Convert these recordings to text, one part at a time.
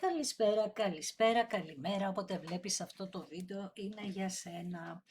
Καλησπέρα, καλησπέρα, καλημέρα. Όποτε βλέπεις αυτό το βίντεο είναι για σένα.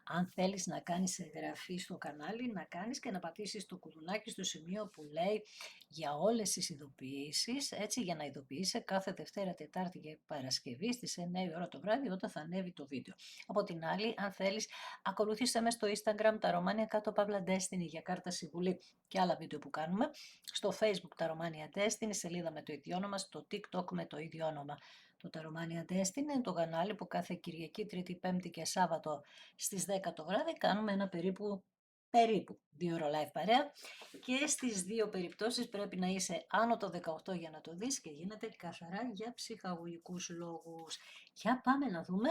Αν θέλεις να κάνεις εγγραφή στο κανάλι, να κάνεις και να πατήσεις το κουδουνάκι στο σημείο που λέει για όλες τις ειδοποιήσεις, έτσι για να ειδοποιείσαι κάθε Δευτέρα, Τετάρτη και Παρασκευή στις 9 η ώρα το βράδυ όταν θα ανέβει το βίντεο. Από την άλλη, αν θέλεις, ακολουθήστε με στο Instagram τα Ρωμάνια κάτω Παύλα Destiny για κάρτα συμβουλή και άλλα βίντεο που κάνουμε, στο Facebook τα Ρωμάνια Destiny, σελίδα με το ίδιο όνομα, στο TikTok με το ίδιο όνομα. Το Taromania Destiny είναι το κανάλι που κάθε Κυριακή, Τρίτη, Πέμπτη και Σάββατο στις 10 το βράδυ κάνουμε ένα περίπου 2 ώρο live παρέα και στις δύο περιπτώσεις πρέπει να είσαι άνω το 18 για να το δεις και γίνεται καθαρά για ψυχαγωγικούς λόγους. Για πάμε να δούμε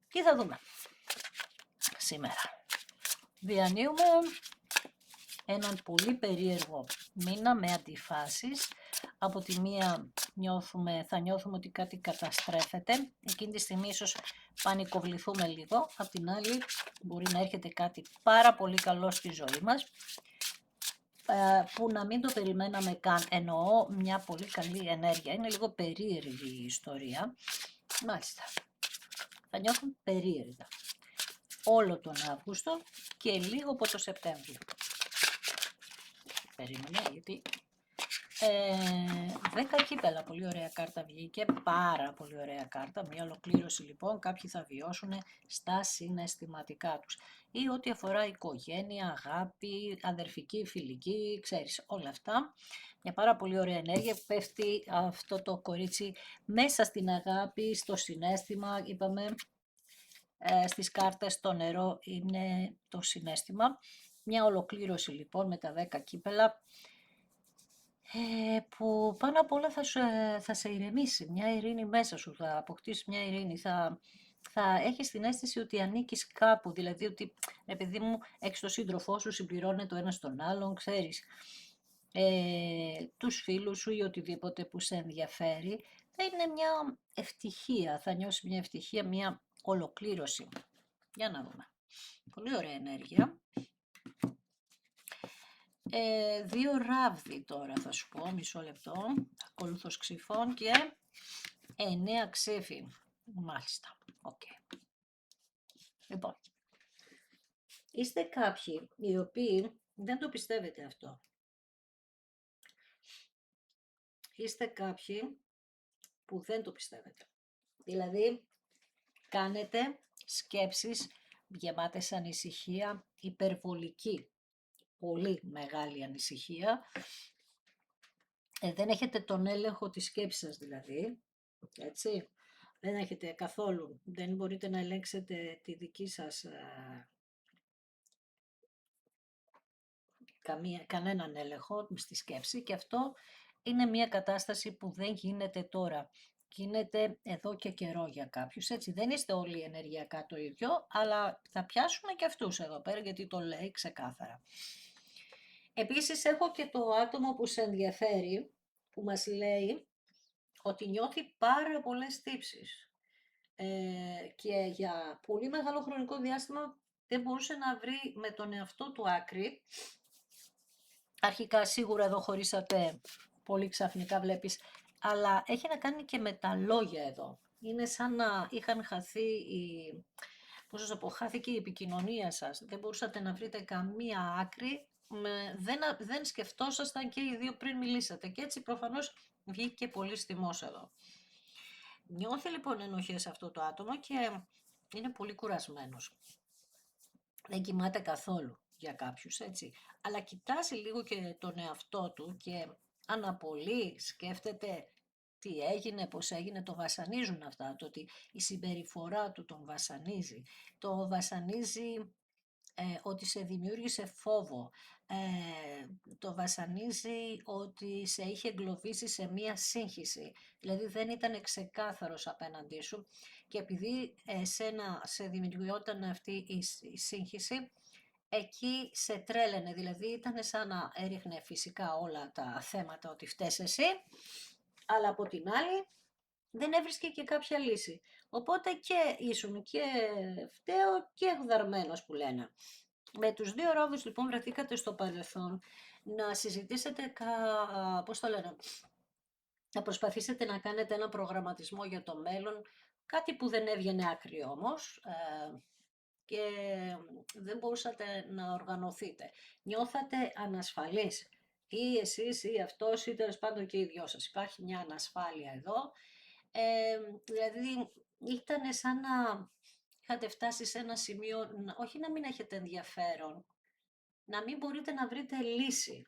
τι θα δούμε σήμερα. Διανύουμε έναν πολύ περίεργο μήνα με αντιφάσεις. Από τη μία θα νιώθουμε ότι κάτι καταστρέφεται, εκείνη τη στιγμή ίσως πανικοβληθούμε λίγο, από την άλλη μπορεί να έρχεται κάτι πάρα πολύ καλό στη ζωή μας, που να μην το περιμέναμε καν, εννοώ μια πολύ καλή ενέργεια, είναι λίγο περίεργη η ιστορία, μάλιστα, θα νιώθουμε περίεργα όλο τον Αύγουστο και λίγο από το Σεπτέμβριο. Περίμενε γιατί 10 κύπελα, πολύ ωραία κάρτα βγήκε, πάρα πολύ ωραία κάρτα, μια ολοκλήρωση λοιπόν, κάποιοι θα βιώσουν στα συναισθηματικά τους ή ό,τι αφορά οικογένεια, αγάπη, αδερφική, φιλική, ξέρεις όλα αυτά, μια πάρα πολύ ωραία ενέργεια που πέφτει αυτό το κορίτσι μέσα στην αγάπη, στο συναίσθημα, είπαμε στις κάρτες το νερό είναι το συναίσθημα, μια ολοκλήρωση λοιπόν με τα 10 κύπελα, που πάνω απ' όλα θα σε ηρεμήσει, μια ειρήνη μέσα σου, θα αποκτήσει μια ειρήνη, θα έχεις την αίσθηση ότι ανήκεις κάπου, δηλαδή ότι επειδή μου έχεις τον σύντροφό σου, συμπληρώνει το ένα στον άλλον, ξέρεις, τους φίλους σου ή οτιδήποτε που σε ενδιαφέρει, θα είναι μια ευτυχία, θα νιώσει μια ευτυχία, μια ολοκλήρωση. Για να δούμε. Πολύ ωραία ενέργεια. 2 ράβδι τώρα θα σου πω, μισό λεπτό, ακολούθως ξυφών και 9 ξύφι. Μάλιστα, οκ. Λοιπόν, είστε κάποιοι οι οποίοι δεν το πιστεύετε αυτό. Είστε κάποιοι που δεν το πιστεύετε. Δηλαδή, κάνετε σκέψεις γεμάτες ανησυχία, υπερβολική, πολύ μεγάλη ανησυχία. Δεν έχετε τον έλεγχο της σκέψης σας δηλαδή, έτσι. Δεν έχετε καθόλου, δεν μπορείτε να ελέγξετε τη δική σας κανέναν έλεγχο στη σκέψη και αυτό είναι μια κατάσταση που δεν γίνεται τώρα. Γίνεται εδώ και καιρό για κάποιους, έτσι. Δεν είστε όλοι ενεργειακά το ίδιο, αλλά θα πιάσουμε και αυτούς εδώ πέρα γιατί το λέει ξεκάθαρα. Επίσης έχω και το άτομο που σε ενδιαφέρει, που μας λέει ότι νιώθει πάρα πολλές τύψεις και για πολύ μεγάλο χρονικό διάστημα δεν μπορούσε να βρει με τον εαυτό του άκρη. Αρχικά σίγουρα εδώ χωρίσατε πολύ ξαφνικά βλέπεις, αλλά έχει να κάνει και με τα λόγια εδώ. Είναι σαν να είχαν χαθεί πώς θα πω, χάθηκε η επικοινωνία σας. Δεν μπορούσατε να βρείτε καμία άκρη, δεν σκεφτόσασταν και οι δύο πριν μιλήσατε και έτσι προφανώς βγήκε πολύ στιμός εδώ. Νιώθει λοιπόν ενοχές αυτό το άτομο και είναι πολύ κουρασμένος. Δεν κοιμάται καθόλου για κάποιους, έτσι. Αλλά κοιτάζει λίγο και τον εαυτό του και αναπολύει, σκέφτεται τι έγινε, πώς έγινε, το βασανίζουν αυτά, το ότι η συμπεριφορά του τον βασανίζει. Το βασανίζει ότι σε δημιούργησε φόβο, το βασανίζει ότι σε είχε εγκλωβίσει σε μία σύγχυση, δηλαδή δεν ήταν ξεκάθαρος απέναντί σου και επειδή σε δημιουργιόταν αυτή η σύγχυση, εκεί σε τρέλαινε, δηλαδή ήταν σαν να έριχνε φυσικά όλα τα θέματα ότι φταίς εσύ, αλλά από την άλλη δεν έβρισκε και κάποια λύση. Οπότε και ήσουν και φταίω και εκδαρμένος που λένε. Με τους δύο ρόδους λοιπόν βρεθήκατε στο παρελθόν να συζητήσετε, πώς το λένε, θα προσπαθήσετε να κάνετε ένα προγραμματισμό για το μέλλον, κάτι που δεν έβγαινε άκρη όμως, και δεν μπορούσατε να οργανωθείτε. Νιώθατε ανασφαλείς, ή εσείς ή αυτός ή τέλος πάντων και οι δυο σας. Υπάρχει μια ανασφάλεια εδώ, δηλαδή ήταν σαν να είχατε φτάσει σε ένα σημείο, όχι να μην έχετε ενδιαφέρον, να μην μπορείτε να βρείτε λύση.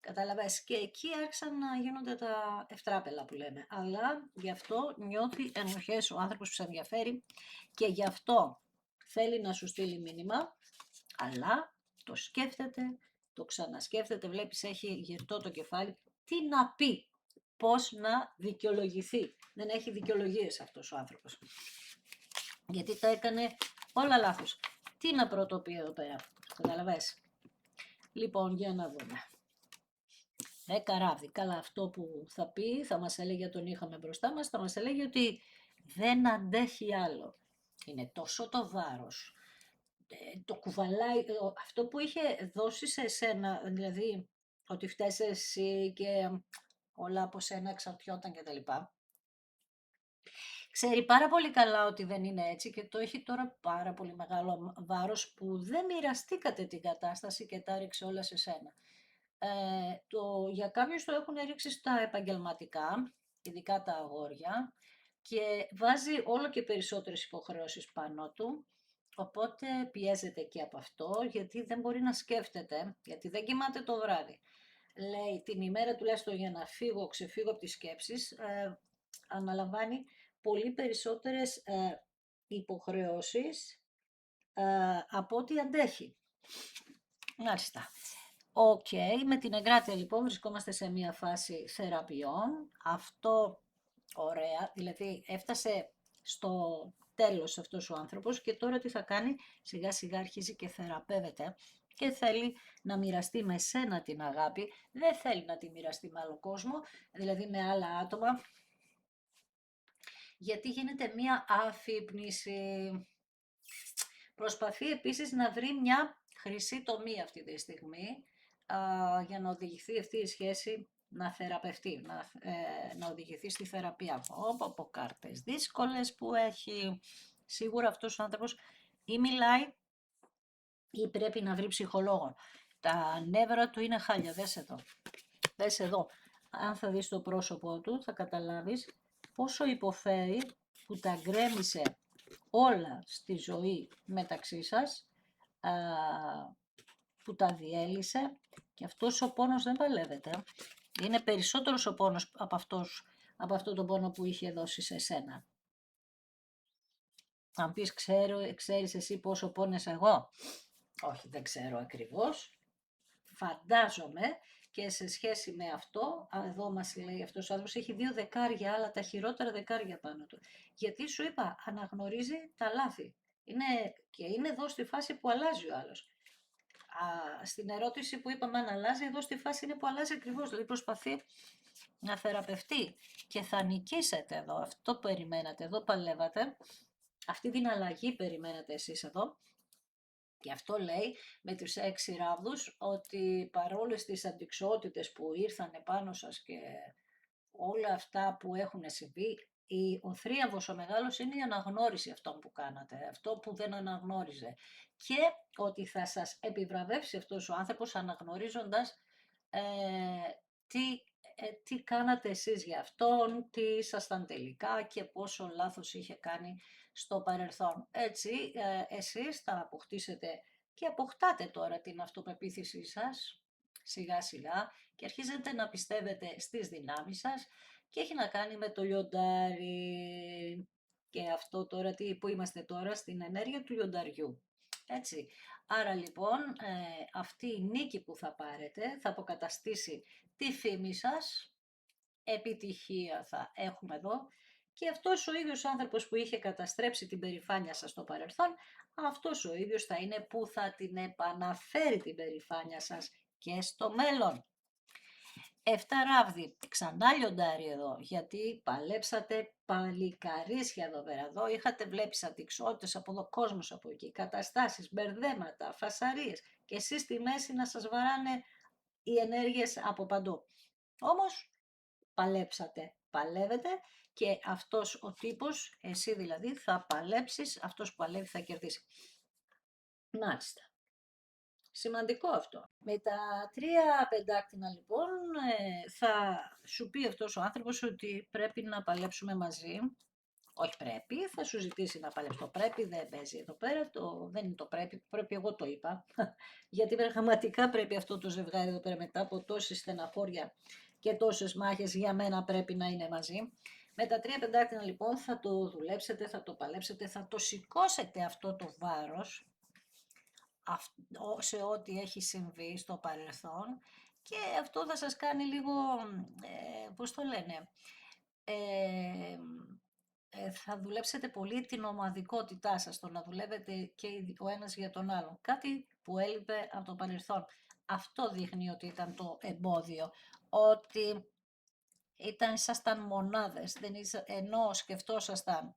Καταλαβες, και εκεί άρχισαν να γίνονται τα ευτράπελα που λέμε. Αλλά γι' αυτό νιώθει ενοχές ο άνθρωπος που σε ενδιαφέρει και γι' αυτό θέλει να σου στείλει μήνυμα, αλλά το σκέφτεται, το ξανασκέφτεται, βλέπεις έχει γερτό το κεφάλι, τι να πει, πώς να δικαιολογηθεί. Δεν έχει δικαιολογίες αυτός ο άνθρωπος, γιατί τα έκανε όλα λάθος. Τι να πρωτοποιεί εδώ πέρα, καταλαβες. Λοιπόν, για να δούμε. Καράβι, καλά, αυτό που θα πει, θα μας έλεγε, τον είχαμε μπροστά μας, θα μας έλεγε ότι δεν αντέχει άλλο. Είναι τόσο το βάρος, το κουβαλάει, αυτό που είχε δώσει σε εσένα, δηλαδή ότι φταίς εσύ και όλα από σένα εξαρτιόταν κτλ. Ξέρει πάρα πολύ καλά ότι δεν είναι έτσι και το έχει τώρα πάρα πολύ μεγάλο βάρος που δεν μοιραστήκατε την κατάσταση και τα ρίξε όλα σε σένα. Για κάποιους το έχουν ρίξει στα επαγγελματικά, ειδικά τα αγόρια, και βάζει όλο και περισσότερες υποχρεώσεις πάνω του, οπότε πιέζεται και από αυτό, γιατί δεν μπορεί να σκέφτεται, γιατί δεν κοιμάται το βράδυ. Λέει την ημέρα τουλάχιστον για να ξεφύγω από τις σκέψεις, αναλαμβάνει πολύ περισσότερες υποχρεώσεις από ό,τι αντέχει. Μάλιστα. Οκ, με την εγκράτεια λοιπόν βρισκόμαστε σε μια φάση θεραπείων. Αυτό ωραία, δηλαδή έφτασε στο τέλος αυτός ο άνθρωπος και τώρα τι θα κάνει, σιγά σιγά αρχίζει και θεραπεύεται και θέλει να μοιραστεί με σένα την αγάπη, δεν θέλει να τη μοιραστεί με άλλο κόσμο, δηλαδή με άλλα άτομα, γιατί γίνεται μια αφύπνιση. Προσπαθεί επίσης να βρει μια χρυσή τομή αυτή τη στιγμή, για να οδηγηθεί αυτή η σχέση να θεραπευτεί, να οδηγηθεί στη θεραπεία. Από κάρτες δύσκολες που έχει, σίγουρα αυτός ο άνθρωπος ή μιλάει ή πρέπει να βρει ψυχολόγο. Τα νεύρα του είναι χάλια, δες εδώ. Αν θα δεις το πρόσωπό του θα καταλάβεις πόσο υποφέρει που τα γκρέμισε όλα στη ζωή μεταξύ σας, που τα διέλυσε, και αυτός ο πόνος δεν παλεύεται. Είναι περισσότερος ο πόνος από αυτό το πόνο που είχε δώσει σε σένα. Αν πεις ξέρεις εσύ πόσο πόνεσα εγώ, όχι, δεν ξέρω ακριβώς, φαντάζομαι, και σε σχέση με αυτό, εδώ μας λέει αυτός ο άνθρωπος, έχει 2 δεκάρια, άλλα τα χειρότερα δεκάρια πάνω του. Γιατί σου είπα, αναγνωρίζει τα λάθη. Είναι εδώ στη φάση που αλλάζει ο άλλος. Στην ερώτηση που είπαμε αν αλλάζει, εδώ στη φάση είναι που αλλάζει ακριβώς, δηλαδή προσπαθεί να θεραπευτεί και θα νικήσετε εδώ, αυτό περιμένατε, εδώ παλεύατε, αυτή την αλλαγή περιμένατε εσείς εδώ. Και αυτό λέει με τους 6 ράβδους ότι παρόλες τις αντιξότητες που ήρθαν πάνω σας και όλα αυτά που έχουν συμβεί, ο θρίαμβος ο μεγάλος είναι η αναγνώριση αυτών που κάνατε, αυτό που δεν αναγνώριζε. Και ότι θα σας επιβραβεύσει αυτός ο άνθρωπος αναγνωρίζοντας τι κάνατε εσείς για αυτόν, τι ήσασταν τελικά και πόσο λάθος είχε κάνει στο παρελθόν. Έτσι, εσείς θα αποκτήσετε και αποκτάτε τώρα την αυτοπεποίθησή σας, σιγά σιγά, και αρχίζετε να πιστεύετε στις δυνάμεις σας και έχει να κάνει με το λιοντάρι. Και αυτό τώρα, που είμαστε τώρα, στην ενέργεια του λιονταριού. Έτσι. Άρα λοιπόν, αυτή η νίκη που θα πάρετε θα αποκαταστήσει τη φήμη σας, επιτυχία θα έχουμε εδώ, και αυτός ο ίδιος άνθρωπος που είχε καταστρέψει την περηφάνεια σας στο παρελθόν, αυτός ο ίδιος θα είναι που θα την επαναφέρει την περηφάνεια σας και στο μέλλον. 7 ράβδι, ξανά λιοντάρι εδώ, γιατί παλέψατε παλικαρίσια εδώ πέρα. Εδώ είχατε βλέπεις αντιξότητες από εδώ, κόσμος από εκεί, καταστάσεις, μπερδέματα, φασαρίες και εσείς στη μέση να σας βαράνε οι ενέργειες από παντού. Όμως παλέψατε, παλεύετε και αυτός ο τύπος, εσύ δηλαδή, θα παλέψεις, αυτός που παλεύει θα κερδίσει. Μάλιστα. Σημαντικό αυτό. Με τα 3 πεντάκτηνα λοιπόν θα σου πει αυτός ο άνθρωπος ότι πρέπει να παλέψουμε μαζί. Όχι πρέπει, θα σου ζητήσει να παλέψει. Το πρέπει δεν παίζει εδώ πέρα, δεν είναι το πρέπει, πρέπει εγώ το είπα. Γιατί πραγματικά πρέπει αυτό το ζευγάρι εδώ πέρα μετά από τόσες στεναχώρια και τόσες μάχες για μένα πρέπει να είναι μαζί. Με τα 3 πεντάκτηνα λοιπόν θα το δουλέψετε, θα το παλέψετε, θα το σηκώσετε αυτό το βάρος σε ό,τι έχει συμβεί στο παρελθόν και αυτό θα σας κάνει λίγο, πώς το λένε, ε, θα δουλέψετε πολύ την ομαδικότητά σας, το να δουλεύετε και ο ένας για τον άλλον. Κάτι που έλειπε από το παρελθόν. Αυτό δείχνει ότι ήταν το εμπόδιο, ότι ήσασταν μονάδες, ενώ σκεφτόσασταν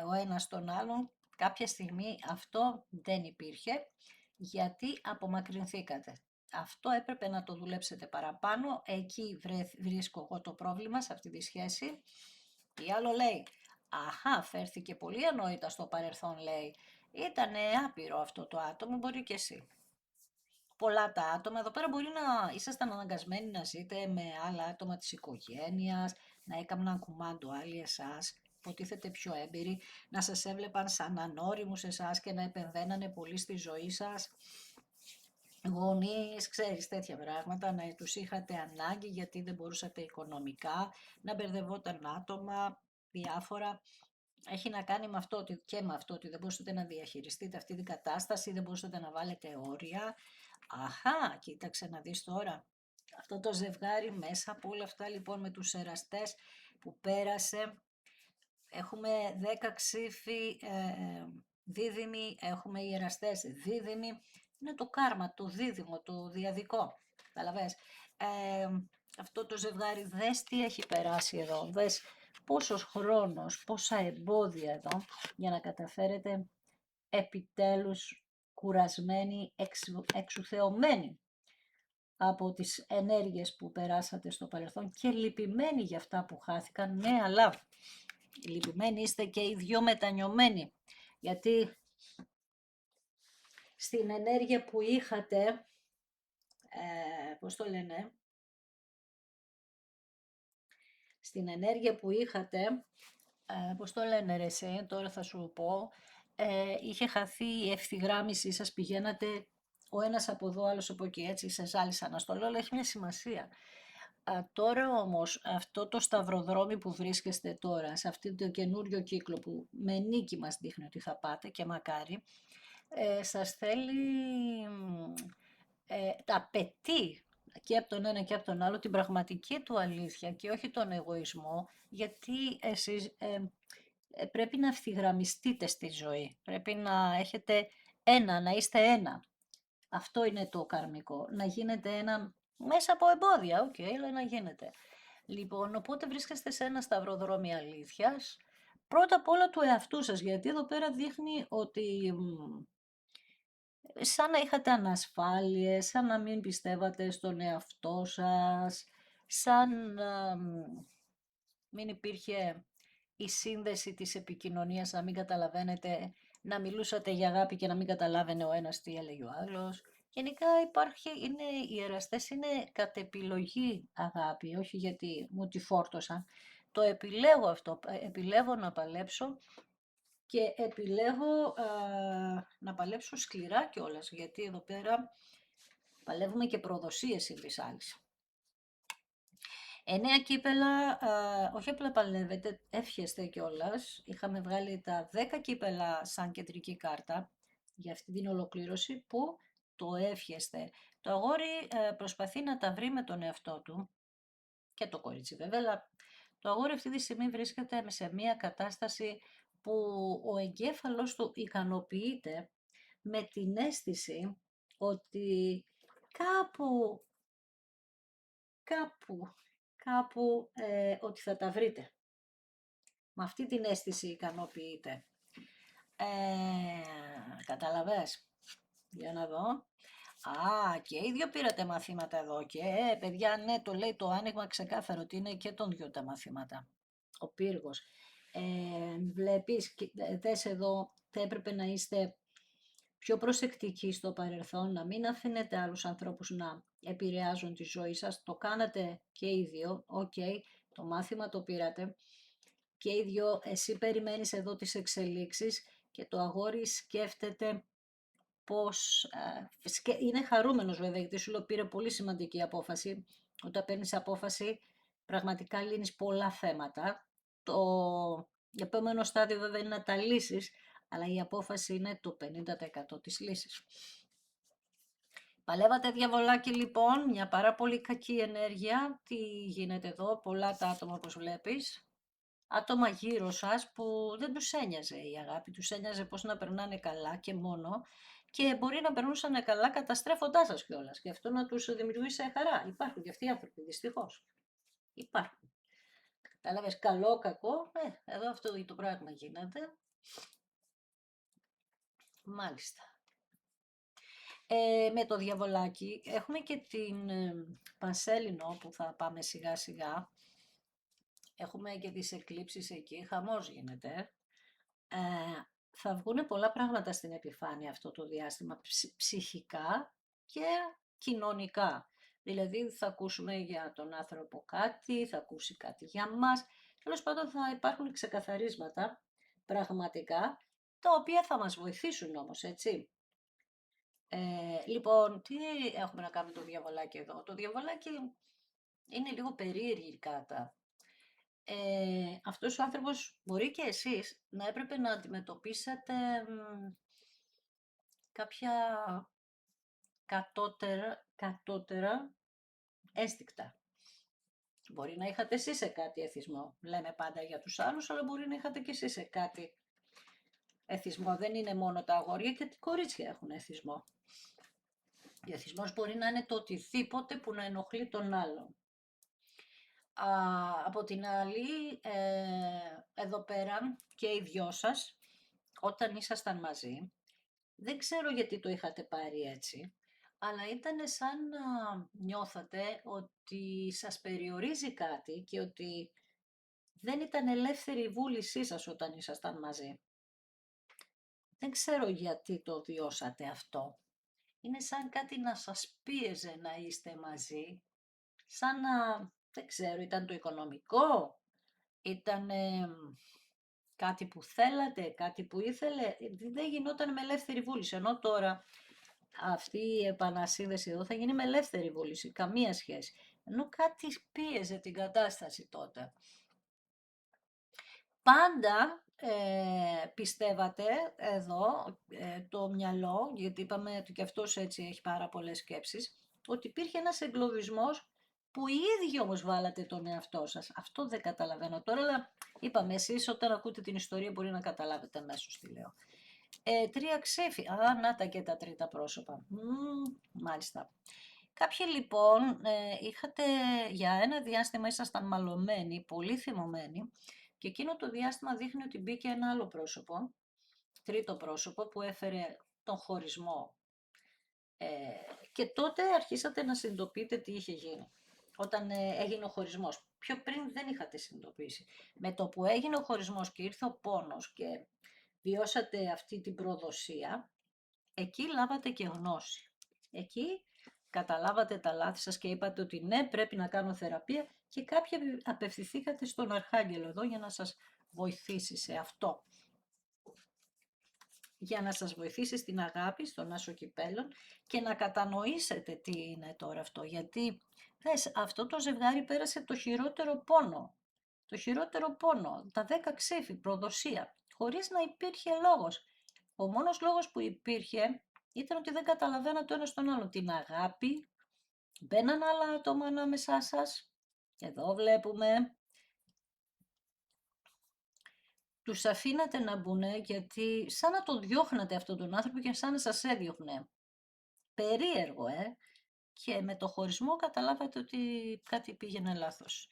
ο ένας τον άλλον, κάποια στιγμή αυτό δεν υπήρχε, γιατί απομακρυνθήκατε. Αυτό έπρεπε να το δουλέψετε παραπάνω, εκεί βρίσκω εγώ το πρόβλημα σε αυτή τη σχέση. Η άλλο λέει, αχα, φέρθηκε πολύ ανόητα στο παρελθόν, λέει, ήτανε άπειρο αυτό το άτομο, μπορεί και εσύ. Πολλά τα άτομα, εδώ πέρα μπορεί να ήσασταν αναγκασμένοι να ζείτε με άλλα άτομα της οικογένειας, να έκαναν κουμάντο άλλοι εσάς, υποτίθεται πιο έμπειροι, να σας έβλεπαν σαν ανώριμους εσάς και να επεμβαίνανε πολύ στη ζωή σας. Γονείς, ξέρεις, τέτοια πράγματα, να τους είχατε ανάγκη γιατί δεν μπορούσατε οικονομικά, να μπερδευόταν άτομα, διάφορα. Έχει να κάνει με αυτό και με αυτό ότι δεν μπορούσατε να διαχειριστείτε αυτή την κατάσταση, δεν μπορούσατε να βάλετε όρια. Αχα, κοίταξε να δεις τώρα. Αυτό το ζευγάρι μέσα από όλα αυτά λοιπόν με τους εραστές που πέρασε, έχουμε 10 ξύφοι δίδυμοι, έχουμε οι εραστές δίδυμοι, είναι το κάρμα, το δίδυμο, το διαδικό, καταλαβες. Αυτό το ζευγάρι δες τι έχει περάσει εδώ, δες πόσος χρόνος, πόσα εμπόδια εδώ για να καταφέρετε επιτέλους κουρασμένοι, εξουθεωμένοι από τις ενέργειες που περάσατε στο παρελθόν και λυπημένοι για αυτά που χάθηκαν. Ναι, αλλά λυπημένοι είστε και οι δυο μετανιωμένοι, γιατί στην ενέργεια που είχατε, πώς το λένε, στην ενέργεια που είχατε, πώς το λένε ρε εσύ, τώρα θα σου πω, είχε χαθεί η ευθυγράμμιση σας, πηγαίνατε ο ένας από εδώ, άλλος από εκεί, έτσι σε ζάλισαν, να στο λέω, αλλά έχει μια σημασία. Τώρα όμως αυτό το σταυροδρόμι που βρίσκεστε τώρα, σε αυτό το καινούριο κύκλο που με νίκη μας δείχνει ότι θα πάτε και μακάρι, σας θέλει, τα απαιτεί και από τον ένα και από τον άλλο την πραγματική του αλήθεια και όχι τον εγωισμό, γιατί εσείς πρέπει να ευθυγραμμιστείτε στη ζωή, πρέπει να έχετε να είστε ένα. Αυτό είναι το καρμικό, να γίνετε ένα μέσα από εμπόδια, αλλά να γίνετε. Λοιπόν, οπότε βρίσκεστε σε ένα σταυροδρόμι αλήθειας, πρώτα απ' όλα του εαυτού σας, γιατί εδώ πέρα δείχνει ότι σαν να είχατε ανασφάλειες, σαν να μην πιστεύατε στον εαυτό σας, σαν να μην υπήρχε η σύνδεση της επικοινωνίας, να μην καταλαβαίνετε, να μιλούσατε για αγάπη και να μην καταλάβαινε ο ένας τι έλεγε ο άλλος. Γενικά οι εραστές είναι κατ' επιλογή αγάπη, όχι γιατί μου τη φόρτωσαν. Το επιλέγω αυτό, επιλέγω να παλέψω και επιλέγω να παλέψω σκληρά κιόλας, γιατί εδώ πέρα παλεύουμε και προδοσίες συν της άλλης. 9 κύπελα, όχι απλά παλεύετε, εύχεστε κιόλας. Είχαμε βγάλει τα 10 κύπελα σαν κεντρική κάρτα για αυτή την ολοκλήρωση που το εύχεστε. Το αγόρι προσπαθεί να τα βρει με τον εαυτό του και το κορίτσι βέβαια, αλλά το αγόρι αυτή τη στιγμή βρίσκεται σε μια κατάσταση που ο εγκέφαλος του ικανοποιείται με την αίσθηση ότι κάπου ότι θα τα βρείτε. Με αυτή την αίσθηση ικανοποιείται. Καταλαβες. Για να δω. Α, και οι δύο πήρατε μαθήματα εδώ και παιδιά, ναι, το λέει το άνοιγμα ξεκάθαρο ότι είναι και των δυο τα μαθήματα. Ο πύργος. Βλέπεις, δες εδώ, θα έπρεπε να είστε πιο προσεκτικοί στο παρελθόν, να μην αφήνετε άλλους ανθρώπους να επηρεάζουν τη ζωή σας. Το κάνατε και οι δύο, οκ, το μάθημα το πήρατε. Και οι δυο, εσύ περιμένεις εδώ τις εξελίξεις και το αγόρι σκέφτεται πώς, είναι χαρούμενος βέβαια, γιατί σου λέω πήρε πολύ σημαντική απόφαση. Όταν παίρνεις απόφαση, πραγματικά λύνεις πολλά θέματα. Το επόμενο στάδιο βέβαια είναι να τα λύσεις, αλλά η απόφαση είναι το 50% της λύσης. Παλεύατε διαβολάκι λοιπόν, μια πάρα πολύ κακή ενέργεια. Τι γίνεται εδώ, πολλά τα άτομα όπως βλέπεις. Άτομα γύρω σας που δεν τους ένοιαζε η αγάπη, τους ένοιαζε πώς να περνάνε καλά και μόνο, και μπορεί να περνούσαν καλά καταστρέφοντάς σας κιόλας και αυτό να τους δημιουργήσει χαρά. Υπάρχουν και αυτοί οι άνθρωποι, δυστυχώς. Υπάρχουν. Κατάλαβες, καλό, κακό, εδώ αυτό το πράγμα γίνεται. Μάλιστα. Με το διαβολάκι έχουμε και την Πανσέλινο που θα πάμε σιγά σιγά. Έχουμε και τις εκλήψεις εκεί, χαμός γίνεται. Θα βγουν πολλά πράγματα στην επιφάνεια αυτό το διάστημα, ψυχικά και κοινωνικά. Δηλαδή θα ακούσουμε για τον άνθρωπο κάτι, θα ακούσει κάτι για μας. Τέλος πάντων θα υπάρχουν ξεκαθαρίσματα πραγματικά, τα οποία θα μας βοηθήσουν όμως, έτσι. Λοιπόν, τι έχουμε να κάνουμε το διαβολάκι εδώ. Το διαβολάκι είναι λίγο περίεργη κάρτα. Αυτός ο άνθρωπος, μπορεί και εσείς, να έπρεπε να αντιμετωπίσετε κάποια κατώτερα αίσθηκτα. Μπορεί να είχατε εσείς σε κάτι εθισμό. Λέμε πάντα για τους άλλους, αλλά μπορεί να είχατε και εσείς σε κάτι εθισμό. Δεν είναι μόνο τα αγόρια, και τα κορίτσια έχουν εθισμό. Ο εθισμός μπορεί να είναι το οτιδήποτε που να ενοχλεί τον άλλον. Από την άλλη, εδώ πέρα και οι δυο σας, όταν ήσασταν μαζί, δεν ξέρω γιατί το είχατε πάρει έτσι, αλλά ήταν σαν να νιώθατε ότι σας περιορίζει κάτι και ότι δεν ήταν ελεύθερη η βούλησή σας όταν ήσασταν μαζί. Δεν ξέρω γιατί το βιώσατε αυτό. Είναι σαν κάτι να σας πίεζε να είστε μαζί, σαν να, δεν ξέρω, ήταν το οικονομικό, ήταν κάτι που θέλατε, κάτι που ήθελε, δεν γινόταν με ελεύθερη βούληση, ενώ τώρα αυτή η επανασύνδεση εδώ θα γίνει με ελεύθερη βούληση, καμία σχέση. Ενώ κάτι πίεζε την κατάσταση τότε. Πάντα πιστεύατε εδώ το μυαλό, γιατί είπαμε ότι και αυτός έτσι έχει πάρα πολλές σκέψεις, ότι υπήρχε ένας εγκλωβισμός που οι ίδιοι όμως βάλατε τον εαυτό σας. Αυτό δεν καταλαβαίνω τώρα, αλλά είπαμε εσείς όταν ακούτε την ιστορία μπορεί να καταλάβετε αμέσως τι λέω. Τρία ξέφη. Να τα και τα τρίτα πρόσωπα. Μάλιστα. Κάποιοι λοιπόν είχατε για ένα διάστημα ήσασταν μαλωμένοι, πολύ θυμωμένοι, και εκείνο το διάστημα δείχνει ότι μπήκε ένα άλλο πρόσωπο, τρίτο πρόσωπο που έφερε τον χωρισμό. Και τότε αρχίσατε να συνειδητοποιείτε τι είχε γίνει. Όταν έγινε ο χωρισμός. Πιο πριν δεν είχατε συνειδητοποιήσει. Με το που έγινε ο χωρισμός και ήρθε ο πόνος και βιώσατε αυτή την προδοσία, εκεί λάβατε και γνώση. Εκεί καταλάβατε τα λάθη σας και είπατε ότι ναι, πρέπει να κάνω θεραπεία, και κάποιοι απευθυνθήκατε στον Αρχάγγελο εδώ για να σας βοηθήσει σε αυτό. Για να σας βοηθήσει στην αγάπη, στον Άσο Κυπέλων, και να κατανοήσετε τι είναι τώρα αυτό. Γιατί δες, αυτό το ζευγάρι πέρασε το χειρότερο πόνο. Το χειρότερο πόνο, τα 10 ξέφη, προδοσία, χωρίς να υπήρχε λόγος. Ο μόνος λόγος που υπήρχε ήταν ότι δεν καταλαβαίνατε το ένα στον άλλο την αγάπη. Μπαίναν άλλα άτομα ανάμεσά σας. Εδώ βλέπουμε. Τους αφήνατε να μπουνε γιατί σαν να τον διώχνατε αυτόν τον άνθρωπο και σαν να σας έδιωχνε. Περίεργο, Και με το χωρισμό καταλάβατε ότι κάτι πήγαινε λάθος.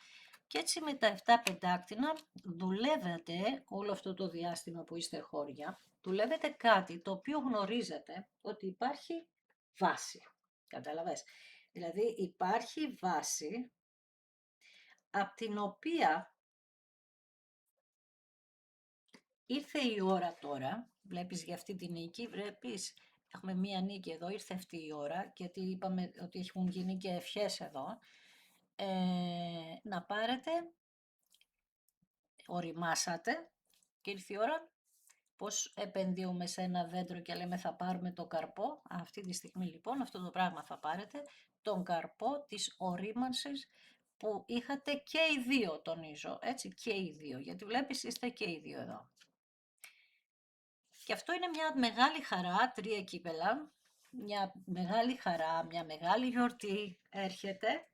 Και έτσι με τα 7 πεντάκτηνα δουλεύετε όλο αυτό το διάστημα που είστε χώρια, δουλεύετε κάτι το οποίο γνωρίζετε ότι υπάρχει βάση. Κατάλαβες. Δηλαδή υπάρχει βάση από την οποία ήρθε η ώρα τώρα, βλέπεις για αυτή τη νίκη, βλέπεις, έχουμε μία νίκη εδώ, ήρθε αυτή η ώρα, γιατί είπαμε ότι έχουν γίνει και ευχές εδώ, να πάρετε, οριμάσατε και ήρθε η ώρα. Πώς επενδύουμε σε ένα δέντρο και λέμε θα πάρουμε το καρπό, αυτή τη στιγμή λοιπόν αυτό το πράγμα θα πάρετε, τον καρπό της ορίμανσης που είχατε και οι δύο, τονίζω, έτσι, και οι δύο, γιατί βλέπεις είστε και οι δύο εδώ. Και αυτό είναι μια μεγάλη χαρά, 3 κύπελα, μια μεγάλη χαρά, μια μεγάλη γιορτή έρχεται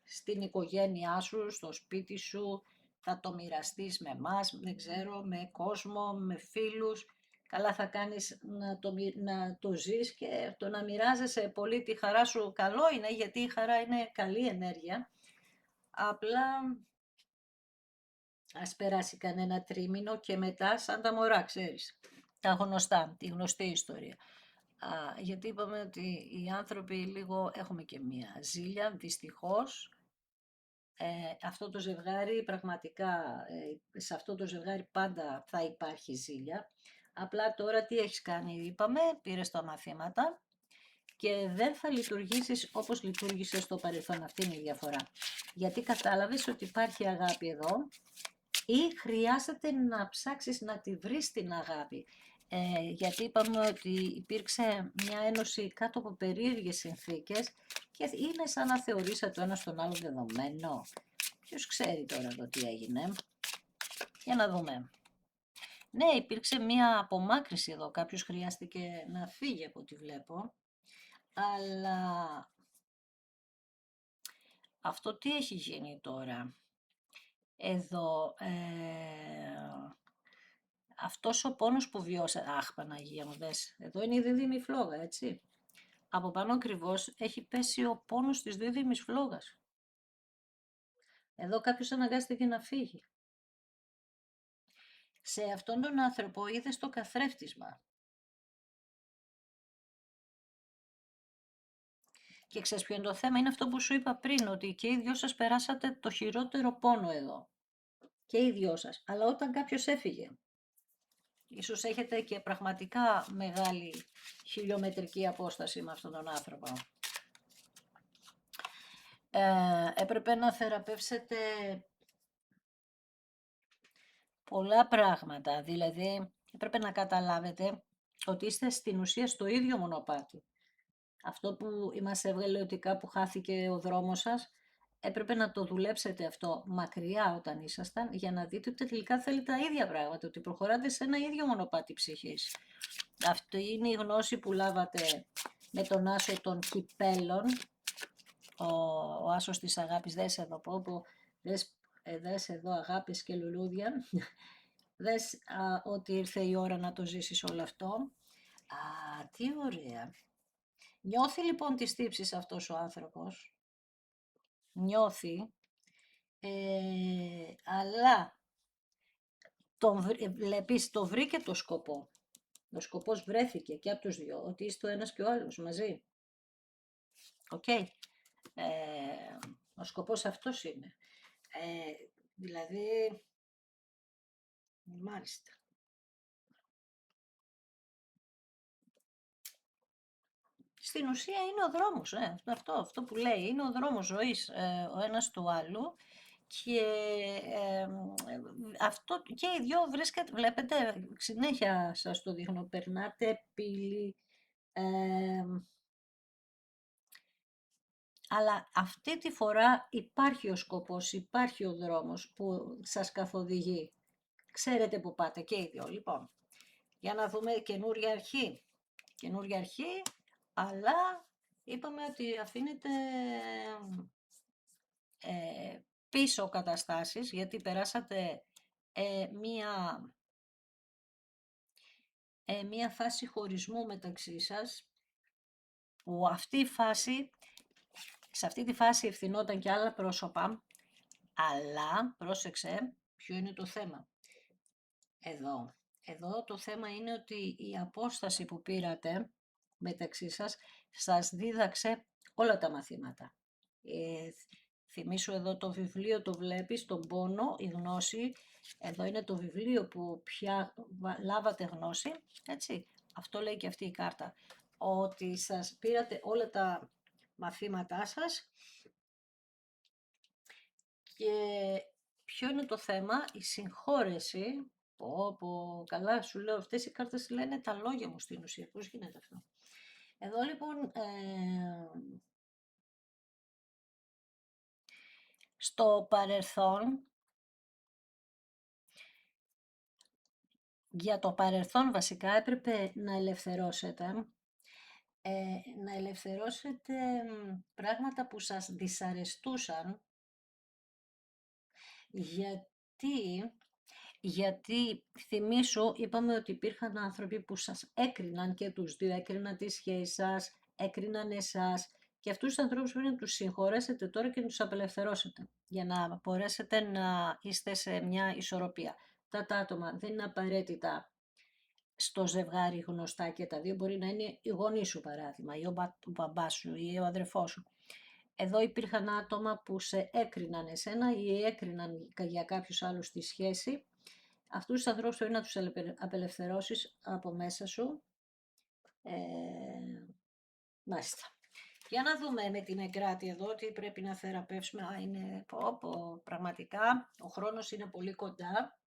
στην οικογένειά σου, στο σπίτι σου, θα το μοιραστείς με εμάς, δεν ξέρω, με κόσμο, με φίλους. Καλά θα κάνεις να το ζεις και το να μοιράζεσαι πολύ τη χαρά σου καλό είναι, γιατί η χαρά είναι καλή ενέργεια. Απλά ας περάσει κανένα τρίμηνο και μετά σαν τα μωρά, ξέρεις. Τα γνωστά, τη γνωστή ιστορία. Γιατί είπαμε ότι οι άνθρωποι λίγο έχουμε και μία ζήλια, δυστυχώς. Αυτό το ζευγάρι πραγματικά, σε αυτό το ζευγάρι πάντα θα υπάρχει ζήλια. Απλά τώρα τι έχεις κάνει, είπαμε, πήρες τα μαθήματα και δεν θα λειτουργήσεις όπως λειτουργήσες στο παρελθόν. Αυτή είναι η διαφορά. Γιατί κατάλαβες ότι υπάρχει αγάπη εδώ ή χρειάζεται να ψάξεις να τη βρεις την αγάπη. Γιατί είπαμε ότι υπήρξε μια ένωση κάτω από περίεργες συνθήκες και είναι σαν να θεωρήσατε το ένα στον άλλο δεδομένο. Ποιος ξέρει τώρα εδώ τι έγινε. Για να δούμε. Ναι, υπήρξε μια απομάκρυση εδώ. Κάποιος χρειάστηκε να φύγει από ό,τι βλέπω. Αλλά αυτό τι έχει γίνει τώρα. Εδώ, αυτός ο πόνος που βιώσα, αχ Παναγία μου δες, εδώ είναι η δίδυμη φλόγα, έτσι. Από πάνω ακριβώς έχει πέσει ο πόνος της δίδυμης φλόγας. Εδώ κάποιος αναγκάστηκε να φύγει. Σε αυτόν τον άνθρωπο είδες το καθρέφτισμα. Και ξέρεις ποιο είναι το θέμα, είναι αυτό που σου είπα πριν, ότι και οι δυο σας περάσατε το χειρότερο πόνο εδώ. Και οι δυο σας. Αλλά όταν κάποιος έφυγε, ίσως έχετε και πραγματικά μεγάλη χιλιομετρική απόσταση με αυτόν τον άνθρωπο. Έπρεπε να θεραπεύσετε πολλά πράγματα, δηλαδή έπρεπε να καταλάβετε ότι είστε στην ουσία στο ίδιο μονοπάτι. Αυτό που μας έβγαλε ότι κάπου χάθηκε ο δρόμος σας, έπρεπε να το δουλέψετε αυτό μακριά όταν ήσασταν, για να δείτε ότι τελικά θέλει τα ίδια πράγματα, ότι προχωράτε σε ένα ίδιο μονοπάτι ψυχής. Αυτή είναι η γνώση που λάβατε με τον άσο των κυπέλων, ο άσος της αγάπης, δες εδώ πω, δες εδώ αγάπης και λουλούδια, δες ότι ήρθε η ώρα να το ζήσεις όλο αυτό. Τι ωραία. Νιώθει λοιπόν τις τύψεις αυτός ο άνθρωπος, νιώθει, αλλά βλέπεις, το βρήκε το σκοπό. Ο σκοπός βρέθηκε και από τους δυο, ότι είστε ο ένας και ο άλλος μαζί. Οκ. Ο σκοπός αυτός είναι. Δηλαδή, μάλιστα. Στην ουσία είναι ο δρόμος, αυτό που λέει, είναι ο δρόμος ζωής ο ένας του άλλου και αυτό και οι δυο βρίσκεται, βλέπετε, συνέχεια σας το δείχνω, περνάτε πύλη, αλλά αυτή τη φορά υπάρχει ο σκοπός, υπάρχει ο δρόμος που σας καθοδηγεί. Ξέρετε που πάτε και οι δυο. Λοιπόν, για να δούμε καινούρια αρχή. Καινούρια αρχή, αλλά είπαμε ότι αφήνεται πίσω καταστάσεις, γιατί περάσατε μία φάση χωρισμού μεταξύ σας, που αυτή η φάση, σε αυτή τη φάση ευθυνόταν και άλλα πρόσωπα, αλλά πρόσεξε ποιο είναι το θέμα. Εδώ το θέμα είναι ότι η απόσταση που πήρατε μεταξύ σας, σας δίδαξε όλα τα μαθήματα. Θυμήσου εδώ το βιβλίο, το βλέπεις, τον πόνο, η γνώση. Εδώ είναι το βιβλίο που πια λάβατε γνώση, έτσι. Αυτό λέει και αυτή η κάρτα. Ότι σας πήρατε όλα τα μαθήματά σας και ποιο είναι το θέμα, η συγχώρεση. Καλά σου λέω, αυτές οι κάρτες λένε τα λόγια μου στην ουσία, πώς γίνεται αυτό. Εδώ λοιπόν, στο παρελθόν, για το παρελθόν βασικά έπρεπε να ελευθερώσετε, να ελευθερώσετε πράγματα που σας δυσαρεστούσαν, γιατί θυμήσου, είπαμε ότι υπήρχαν άνθρωποι που σας έκριναν και τους δύο, έκριναν τη σχέση σας, έκριναν εσάς και αυτούς τους ανθρώπους πρέπει να τους συγχωρέσετε τώρα και να τους απελευθερώσετε για να μπορέσετε να είστε σε μια ισορροπία. Τα άτομα δεν είναι απαραίτητα στο ζευγάρι γνωστά και τα δύο, μπορεί να είναι η γονή σου παράδειγμα ή ο μπαμπάς σου ή ο αδερφός σου. Εδώ υπήρχαν άτομα που σε έκριναν εσένα ή έκριναν για κάποιους άλλους τη σχέση. Αυτούς τους ανθρώπους πρέπει να τους απελευθερώσεις από μέσα σου. Μάλιστα. Για να δούμε με την εγκράτη εδώ τι πρέπει να θεραπεύσουμε. Είναι πραγματικά ο χρόνος είναι πολύ κοντά.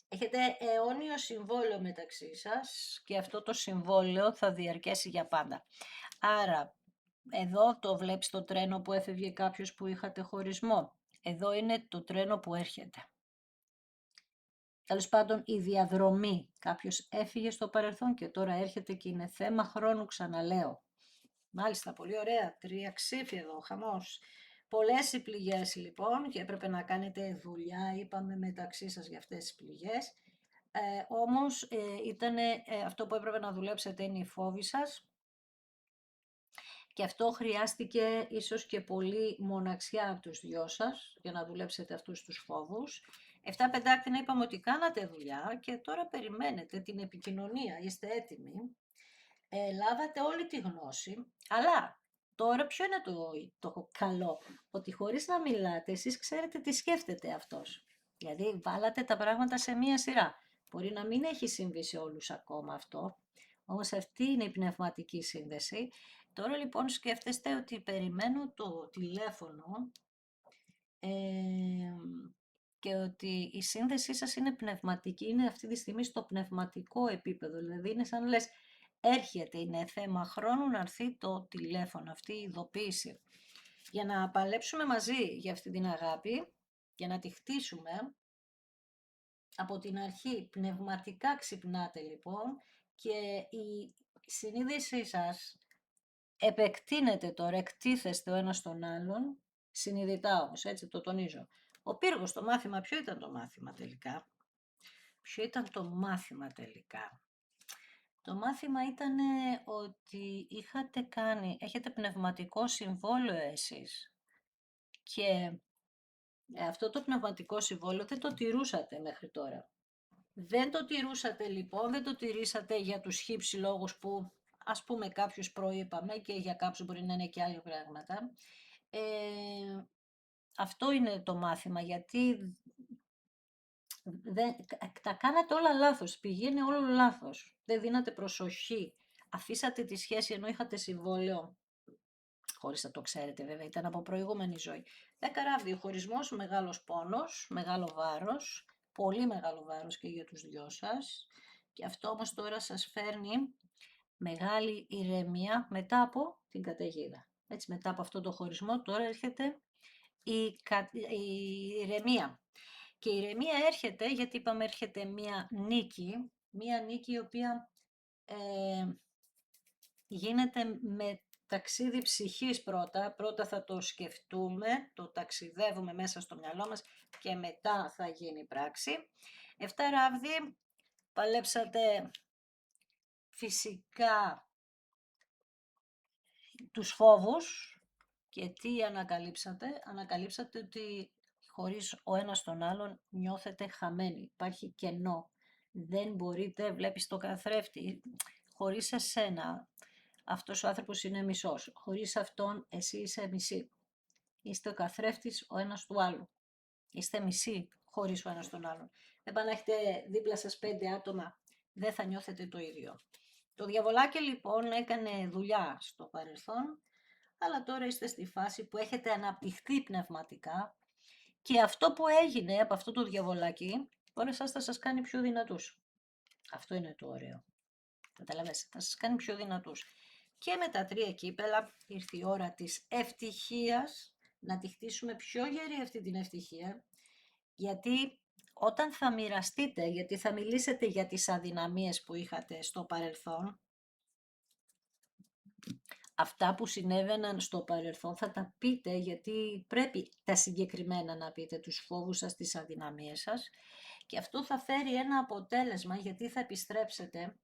Έχετε αιώνιο συμβόλαιο μεταξύ σας και αυτό το συμβόλαιο θα διαρκέσει για πάντα. Άρα, εδώ το βλέπεις το τρένο που έφευγε κάποιος που είχατε χωρισμό. Εδώ είναι το τρένο που έρχεται. Τέλος πάντων, η διαδρομή. Κάποιος έφυγε στο παρελθόν και τώρα έρχεται και είναι θέμα χρόνου, ξαναλέω. Μάλιστα, πολύ ωραία. 3 ξύφη εδώ, χαμός. Πολλές οι πληγές λοιπόν και έπρεπε να κάνετε δουλειά, είπαμε, μεταξύ σας για αυτές τις πληγές. Όμως αυτό που έπρεπε να δουλέψετε είναι οι φόβοι σας και αυτό χρειάστηκε ίσως και πολύ μοναξιά από τους δυο σας για να δουλέψετε αυτούς τους φόβους. 7 πεντάκτηνα είπαμε ότι κάνατε δουλειά και τώρα περιμένετε την επικοινωνία, είστε έτοιμοι. Λάβατε όλη τη γνώση, αλλά τώρα ποιο είναι το καλό, ότι χωρίς να μιλάτε εσείς ξέρετε τι σκέφτεται αυτός. Δηλαδή βάλατε τα πράγματα σε μία σειρά. Μπορεί να μην έχει συμβεί σε όλους ακόμα αυτό, όμως αυτή είναι η πνευματική σύνδεση. Τώρα λοιπόν σκέφτεστε ότι περιμένω το τηλέφωνο και ότι η σύνδεσή σας είναι πνευματική, είναι αυτή τη στιγμή στο πνευματικό επίπεδο, δηλαδή είναι σαν να λες έρχεται, είναι θέμα χρόνου να έρθει το τηλέφωνο, αυτή η ειδοποίηση. Για να παλέψουμε μαζί για αυτή την αγάπη, για να τη χτίσουμε, από την αρχή πνευματικά ξυπνάτε λοιπόν και η συνείδησή σας επεκτείνεται τώρα, εκτίθεστε ο ένας στον άλλον, συνειδητά όμως, έτσι το τονίζω. Ο Πύργος, το μάθημα, ποιο ήταν το μάθημα τελικά? Ποιο ήταν το μάθημα τελικά? Το μάθημα ήταν ότι έχετε πνευματικό συμβόλαιο εσείς και αυτό το πνευματικό συμβόλαιο δεν το τηρούσατε μέχρι τώρα. Δεν το τηρούσατε λοιπόν, δεν το τηρήσατε για τους χύψη λόγους που ας πούμε κάποιους προείπαμε και για κάποιους μπορεί να είναι και άλλα πράγματα. Αυτό είναι το μάθημα, γιατί τα κάνατε όλα λάθος, πηγαίνει όλο λάθος. Δεν δίνατε προσοχή. Αφήσατε τη σχέση ενώ είχατε συμβόλαιο, χωρίς να το ξέρετε βέβαια, ήταν από προηγούμενη ζωή. 10 ράβδι, ο χωρισμός, μεγάλος πόνος, μεγάλο βάρος, πολύ μεγάλο βάρος και για τους δυο σας. Και αυτό όμως τώρα σας φέρνει μεγάλη ηρεμία μετά από την καταιγίδα. Έτσι, μετά από αυτό το χωρισμό τώρα έρχεται η ηρεμία. Και η ηρεμία έρχεται, γιατί είπαμε έρχεται μία νίκη η οποία γίνεται με ταξίδι ψυχής πρώτα θα το σκεφτούμε, το ταξιδεύουμε μέσα στο μυαλό μας και μετά θα γίνει πράξη. 7 ράβδι, παλέψατε φυσικά τους φόβους και τι ανακαλύψατε ότι χωρίς ο ένας τον άλλον νιώθετε χαμένοι, υπάρχει κενό, δεν μπορείτε, βλέπεις το καθρέφτη, χωρίς εσένα αυτός ο άνθρωπος είναι μισός. Χωρίς αυτόν εσύ είσαι μισή. Είστε ο καθρέφτης ο ένας του άλλου. Είστε μισοί χωρίς ο ένας τον άλλον. Δεν πάνε να έχετε δίπλα σας 5 άτομα, δεν θα νιώθετε το ίδιο. Το διαβολάκι λοιπόν έκανε δουλειά στο παρελθόν, αλλά τώρα είστε στη φάση που έχετε αναπτυχθεί πνευματικά και αυτό που έγινε από αυτό το διαβολάκι, τώρα εσάς θα σας κάνει πιο δυνατούς. Αυτό είναι το ωραίο. Καταλαβαίνετε, θα σας κάνει πιο δυνατούς. Και με τα 3 κύπελα ήρθε η ώρα της ευτυχίας, να τη χτίσουμε πιο γερή αυτή την ευτυχία, γιατί όταν θα μοιραστείτε, γιατί θα μιλήσετε για τις αδυναμίες που είχατε στο παρελθόν, αυτά που συνέβαιναν στο παρελθόν θα τα πείτε, γιατί πρέπει τα συγκεκριμένα να πείτε, τους φόβους σας, τις αδυναμίες σας, και αυτό θα φέρει ένα αποτέλεσμα, γιατί θα επιστρέψετε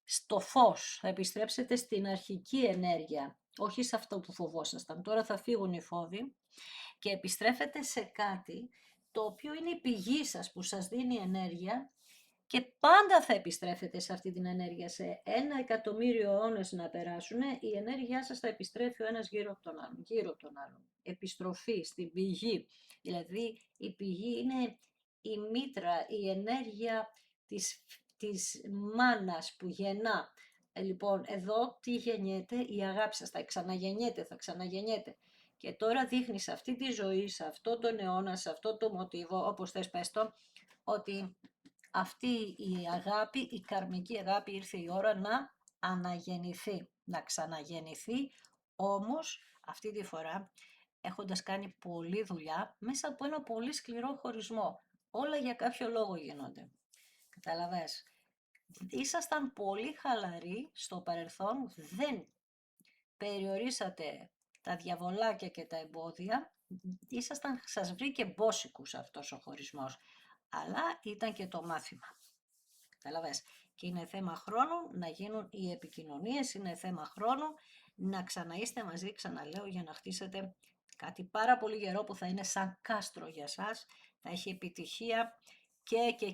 στο φως, θα επιστρέψετε στην αρχική ενέργεια, όχι σε αυτό που φοβόσασταν. Τώρα θα φύγουν οι φόβοι και επιστρέφετε σε κάτι το οποίο είναι η πηγή σας που σας δίνει ενέργεια και πάντα θα επιστρέφετε σε αυτή την ενέργεια. Σε 1.000.000 αιώνες να περάσουν, η ενέργειά σας θα επιστρέφει ο ένας γύρω από τον άλλον, γύρω από τον άλλον. Επιστροφή στην πηγή. Δηλαδή η πηγή είναι η μήτρα, η ενέργεια της μάνας που γεννά. Λοιπόν, εδώ τι γεννιέται? Η αγάπη σας, θα ξαναγεννιέται, θα ξαναγεννιέται. Και τώρα δείχνει σε αυτή τη ζωή, σε αυτό τον αιώνα, σε αυτό το μοτίβο, όπως θες πες το, ότι αυτή η αγάπη, η καρμική αγάπη, ήρθε η ώρα να αναγεννηθεί, να ξαναγεννηθεί, όμως αυτή τη φορά έχοντας κάνει πολλή δουλειά μέσα από ένα πολύ σκληρό χωρισμό. Όλα για κάποιο λόγο γίνονται. Καταλαβες. Ήσασταν πολύ χαλαροί στο παρελθόν, δεν περιορίσατε τα διαβολάκια και τα εμπόδια, σας βρήκε μπόσικους αυτός ο χωρισμός, αλλά ήταν και το μάθημα. Καταλαβες. Και είναι θέμα χρόνου να γίνουν οι επικοινωνίες, είναι θέμα χρόνου να ξαναείστε μαζί, ξαναλέω, για να χτίσετε κάτι πάρα πολύ γερό που θα είναι σαν κάστρο για σας, θα έχει επιτυχία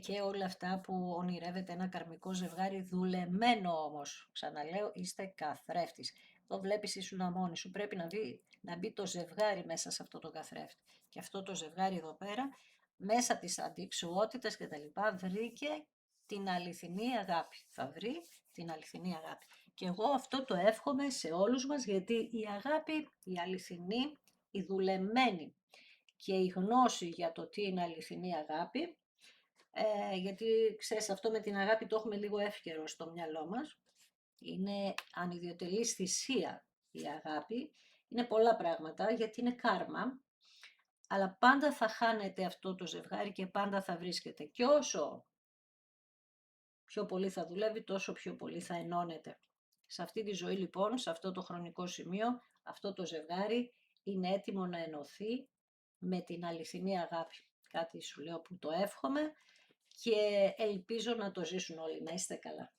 και όλα αυτά που ονειρεύεται ένα καρμικό ζευγάρι, δουλεμένο όμως. Ξαναλέω, είστε καθρέφτης. Το βλέπεις, ήσουν μόνη σου, πρέπει να μπει το ζευγάρι μέσα σε αυτό το καθρέφτη. Και αυτό το ζευγάρι εδώ πέρα, μέσα της αντιξουότητας και τα λοιπά, βρήκε την αληθινή αγάπη. Θα βρει την αληθινή αγάπη. Και εγώ αυτό το εύχομαι σε όλους μας, γιατί η αγάπη, η αληθινή, η δουλεμένη και η γνώση για το τι είναι αληθινή αγάπη, γιατί ξέρεις, αυτό με την αγάπη το έχουμε λίγο εύκαιρο στο μυαλό μας, είναι ανιδιοτελής θυσία η αγάπη, είναι πολλά πράγματα, γιατί είναι κάρμα, αλλά πάντα θα χάνεται αυτό το ζευγάρι και πάντα θα βρίσκεται. Και όσο πιο πολύ θα δουλεύει, τόσο πιο πολύ θα ενώνεται. Σε αυτή τη ζωή λοιπόν, σε αυτό το χρονικό σημείο, αυτό το ζευγάρι είναι έτοιμο να ενωθεί με την αληθινή αγάπη. Κάτι σου λέω που το εύχομαι και ελπίζω να το ζήσουν όλοι. Να είστε καλά.